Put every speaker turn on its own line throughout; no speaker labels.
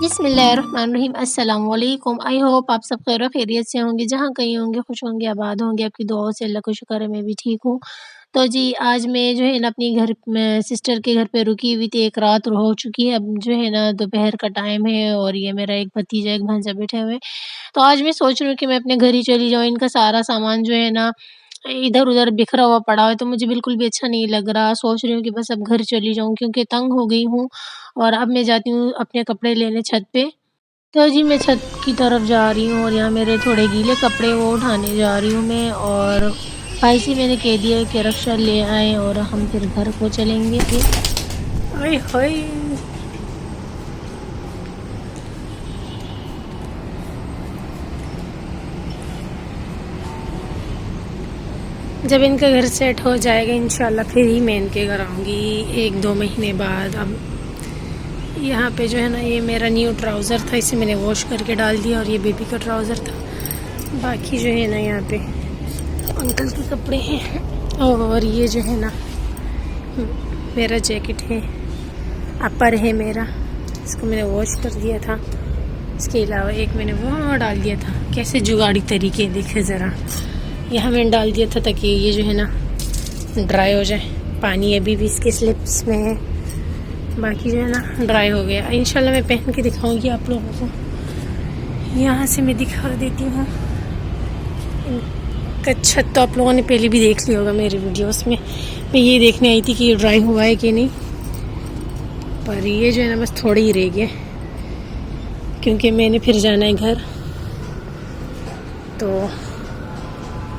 बिस्मिल्लाहिर्रहमानिर्रहीम अस्सलाम वालेकुम। आई होप आप सब खैर खैरियत से होंगे, जहाँ कहीं होंगे खुश होंगे, आबाद होंगे। आपकी दुआओं से अल्लाह का शुक्र है मैं भी ठीक हूँ। तो जी आज मैं जो है ना अपनी घर में सिस्टर के घर पे रुकी हुई थी, एक रात हो चुकी है। अब जो है ना दोपहर का टाइम है और ये मेरा एक भतीजा एक भांजा बैठे हुए हैं। तो आज मैं सोच रही हूँ कि मैं अपने घर ही चली जाऊँ। इनका सारा सामान जो है ना इधर-उधर बिखरा हुआ पड़ा है, तो मुझे बिल्कुल भी अच्छा नहीं लग रहा। सोच रही हूँ कि बस अब घर चली जाऊँ क्योंकि तंग हो गई हूँ और अब मैं जाती हूँ अपने कपड़े लेने छत पे। तो जी मैं छत की तरफ जा रही हूँ और यहाँ मेरे थोड़े गीले कपड़े वो उठाने जा रही हूँ मैं, और भाई से मैंने कह दिया है कि रक्षा ले आएँ और हम फिर घर को चलेंगे। आय हाय! जब इनका घर सेट हो जाएगा इंशाल्लाह फिर ही मैं इनके घर आऊँगी 1-2 महीने बाद। अब यहाँ पे जो है ना ये मेरा न्यू ट्राउज़र था, इसे मैंने वॉश करके डाल दिया, और ये बेबी का ट्राउज़र था। बाकी जो है ना यहाँ पे अंकल के कपड़े हैं, और ये जो है ना मेरा जैकेट है, अपर है मेरा, इसको मैंने वॉश कर दिया था। इसके अलावा एक मैंने वहाँ डाल दिया था, कैसे जुगाड़ी तरीके देखे ज़रा। यहाँ मैंने डाल दिया था ताकि ये जो है ना ड्राई हो जाए। पानी अभी भी इसके स्लिप्स में है, बाकी जो है ना ड्राई हो गया। इंशाल्लाह मैं पहन के दिखाऊंगी आप लोगों को। यहाँ से मैं दिखा देती हूँ इनका छत। तो आप लोगों ने पहले भी देख लिया होगा मेरे वीडियोस में। मैं ये देखने आई थी कि ये ड्राई हुआ है कि नहीं, पर ये जो है ना बस थोड़े ही रह गए क्योंकि मैंने फिर जाना है घर। तो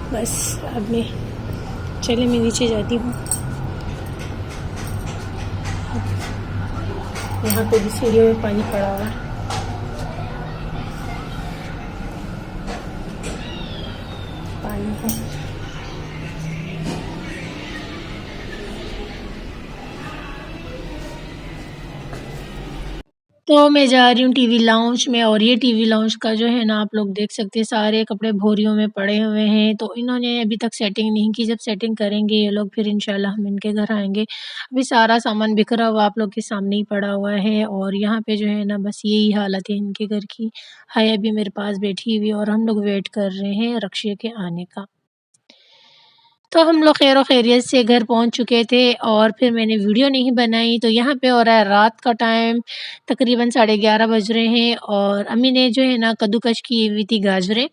बस अब मैं नीचे जाती हूँ। यहाँ पे भी सीढ़ियों में पानी पड़ा हुआ है। पानी है। तो मैं जा रही हूँ टीवी लाउंज में, और ये टीवी लाउंज का जो है ना आप लोग देख सकते हैं सारे कपड़े बोरियों में पड़े हुए हैं। तो इन्होंने अभी तक सेटिंग नहीं की, जब सेटिंग करेंगे ये लोग फिर इंशाल्लाह हम इनके घर आएँगे। अभी सारा सामान बिखरा हुआ आप लोग के सामने ही पड़ा हुआ है, और यहाँ पे जो है ना बस यही हालत है इनके घर की। हाय अभी मेरे पास बैठी हुई है और हम लोग वेट कर रहे हैं रक्षे के आने का। तो हम लोग खैर खैरियत से घर पहुँच चुके थे और फिर मैंने वीडियो नहीं बनाई। तो यहाँ पे हो रहा है रात का टाइम, तकरीबन 11:30 बज रहे हैं, और अम्मी ने जो है ना कद्दूकश की हुई थी गाजरें।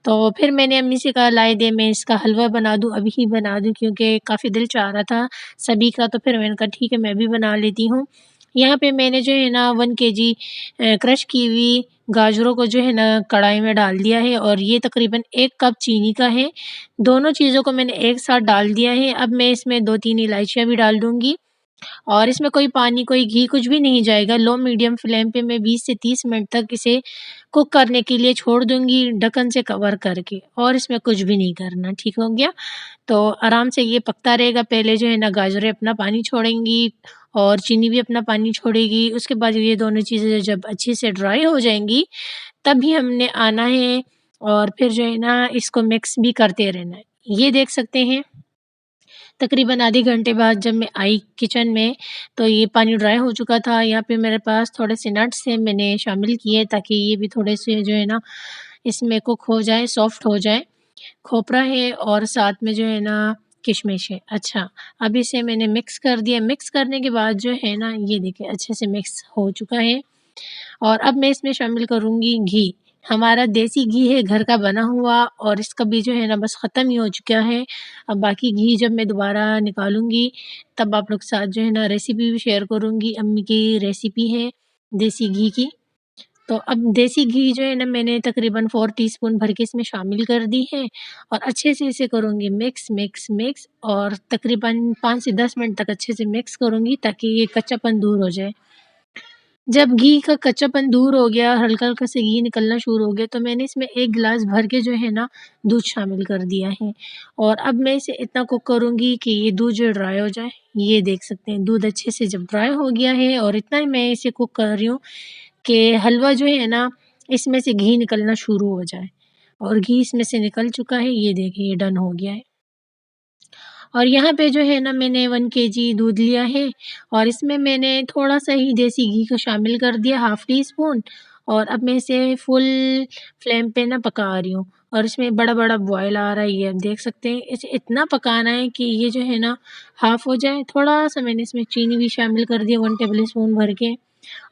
तो फिर मैंने अम्मी से कहा लाए दे मैं इसका हलवा बना दूँ, अभी ही बना दूँ क्योंकि काफ़ी दिल चाह रहा था सभी का। तो फिर मैंने कहा ठीक है मैं भी बना लेती हूँ। यहाँ पे मैंने जो है ना 1 केजी क्रश की हुई गाजरों को जो है ना कढ़ाई में डाल दिया है, और ये तकरीबन 1 कप चीनी का है। दोनों चीज़ों को मैंने एक साथ डाल दिया है। अब मैं इसमें 2-3 इलायचियाँ भी डाल दूँगी, और इसमें कोई पानी, कोई घी कुछ भी नहीं जाएगा। लो मीडियम फ्लेम पे मैं 20 से 30 मिनट तक इसे कुक करने के लिए छोड़ दूँगी ढक्कन से कवर करके, और इसमें कुछ भी नहीं करना, ठीक हो गया? तो आराम से ये पकता रहेगा। पहले जो है ना गाजरें अपना पानी छोड़ेंगी और चीनी भी अपना पानी छोड़ेगी। उसके बाद ये दोनों चीज़ें जब अच्छे से ड्राई हो जाएँगी, तभी हमने आना है और फिर जो है ना इसको मिक्स भी करते रहना है। ये देख सकते हैं तकरीबन आधे घंटे बाद जब मैं आई किचन में, तो ये पानी ड्राई हो चुका था। यहाँ पे मेरे पास थोड़े से नट्स हैं, मैंने शामिल किए ताकि ये भी थोड़े से जो है ना इसमें कुक हो जाए, सॉफ्ट हो जाए। खोपरा है और साथ में जो है ना किशमिश है। अच्छा, अब इसे मैंने मिक्स कर दिया। मिक्स करने के बाद जो है ना ये देखिए अच्छे से मिक्स हो चुका है, और अब मैं इसमें शामिल करूँगी घी। हमारा देसी घी है घर का बना हुआ, और इसका भी जो है ना बस ख़त्म ही हो चुका है। अब बाकी घी जब मैं दोबारा निकालूँगी तब आप लोग के साथ जो है ना रेसिपी भी शेयर करूँगी। अम्मी की रेसिपी है देसी घी की। तो अब देसी घी जो है ना मैंने तकरीबन 4 टीस्पून भर के इसमें शामिल कर दी है, और अच्छे से इसे करूँगी मिक्स, मिक्स, मिक्स, और तकरीबन 5 से 10 मिनट तक अच्छे से मिक्स करूँगी ताकि ये कच्चापन दूर हो जाए। जब घी का कच्चापन दूर हो गया, हल्का-हल्का से घी निकलना शुरू हो गया, तो मैंने इसमें 1 गिलास भर के जो है ना दूध शामिल कर दिया है, और अब मैं इसे इतना कुक करूँगी कि ये दूध जो ड्राई हो जाए। ये देख सकते हैं दूध अच्छे से जब ड्राई हो गया है, और इतना ही मैं इसे कुक कर रही हूँ कि हलवा जो है ना इसमें से घी निकलना शुरू हो जाए, और घी इसमें से निकल चुका है। ये देखिए ये डन हो गया है। और यहाँ पे जो है ना मैंने 1 केजी दूध लिया है और इसमें मैंने थोड़ा सा ही देसी घी को शामिल कर दिया, हाफ़ टी स्पून। और अब मैं इसे फुल फ्लेम पे ना पका रही हूँ और इसमें बड़ा-बड़ा बॉयल आ रहा है, ये आप देख सकते हैं। इसे इतना पकाना है कि ये जो है ना हाफ़ हो जाए। थोड़ा-सा मैंने इसमें चीनी भी शामिल कर दिया 1 टेबल स्पून भर के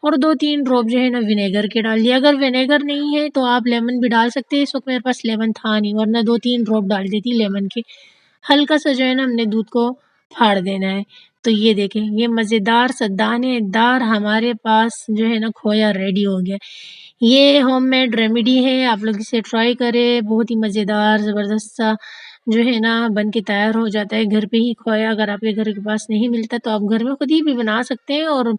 और 2-3 ड्रॉप जो है ना विनेगर के डाल दिया। अगर विनेगर नहीं है तो आप लेमन भी डाल सकते हैं। इस वक़्त मेरे पास लेमन था नहीं, वरना 2-3 ड्रॉप डाल देती लेमन के। हल्का-सा जो है ना हमने दूध को फाड़ देना है। तो ये देखें, ये मज़ेदार सा दानेदार हमारे पास जो है ना खोया रेडी हो गया। ये होममेड रेमेडी है, आप लोग इसे ट्राई करें। बहुत ही मज़ेदार ज़बरदस्त सा जो है ना बन के तैयार हो जाता है। घर पे ही खोया अगर आपके घर के पास नहीं मिलता तो आप घर में खुद ही भी बना सकते हैं और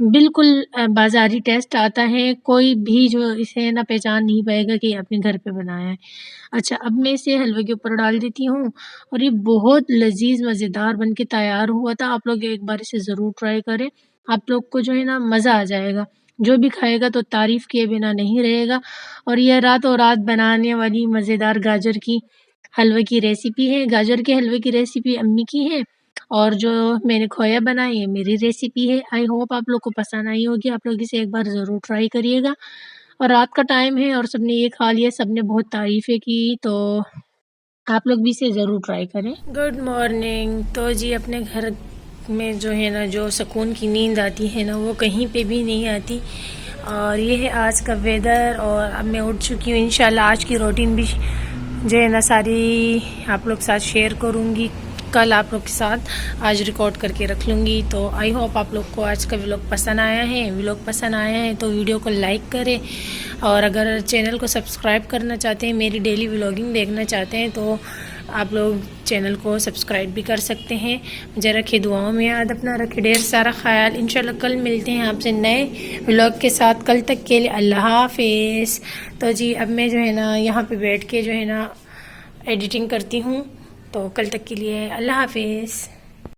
बिल्कुल बाज़ारी टेस्ट आता है। कोई भी जो इसे ना पहचान नहीं पाएगा कि ये आपने घर पे बनाया है। अच्छा, अब मैं इसे हलवे के ऊपर डाल देती हूँ और ये बहुत लज़ीज़ मज़ेदार बन के तैयार हुआ था। आप लोग एक बार इसे ज़रूर ट्राई करें। आप लोग को जो है ना मज़ा आ जाएगा। जो भी खाएगा तो तारीफ़ किए बिना नहीं रहेगा। और ये रातों रात बनाने वाली मज़ेदार गाजर की हलवे की रेसिपी है। गाजर के हलवे की रेसिपी अम्मी की है और जो मैंने खोया बनाई है मेरी रेसिपी है। आई होप आप लोग को पसंद आई होगी। आप लोग इसे एक बार ज़रूर ट्राई करिएगा। और रात का टाइम है और सबने ये खा लिया, सबने बहुत तारीफ़ें की, तो आप लोग भी इसे ज़रूर ट्राई करें। Good morning. तो जी अपने घर में जो है ना जो सुकून की नींद आती है ना वो कहीं पे भी नहीं आती। और ये है आज का वेदर और अब मैं उठ चुकी हूँ। इंशाल्लाह आज की रूटीन भी जो है ना सारी आप लोग के साथ शेयर करूँगी। कल आप लोग के साथ आज रिकॉर्ड करके रख लूँगी। तो आई होप आप लोग को आज का व्लॉग पसंद आया है। व्लॉग पसंद आया है तो वीडियो को लाइक करें और अगर चैनल को सब्सक्राइब करना चाहते हैं, मेरी डेली व्लॉगिंग देखना चाहते हैं तो आप लोग चैनल को सब्सक्राइब भी कर सकते हैं। मुझे रखे दुआओं में याद, अपना रखे ढेर सारा ख्याल। इंशाल्लाह कल मिलते हैं आपसे नए व्लॉग के साथ। कल तक के लिए अल्लाह हाफिज़। तो जी अब मैं जो है ना यहाँ पे बैठ के जो है ना एडिटिंग करती हूँ। तो कल तक के लिए अल्लाह हाफिज़।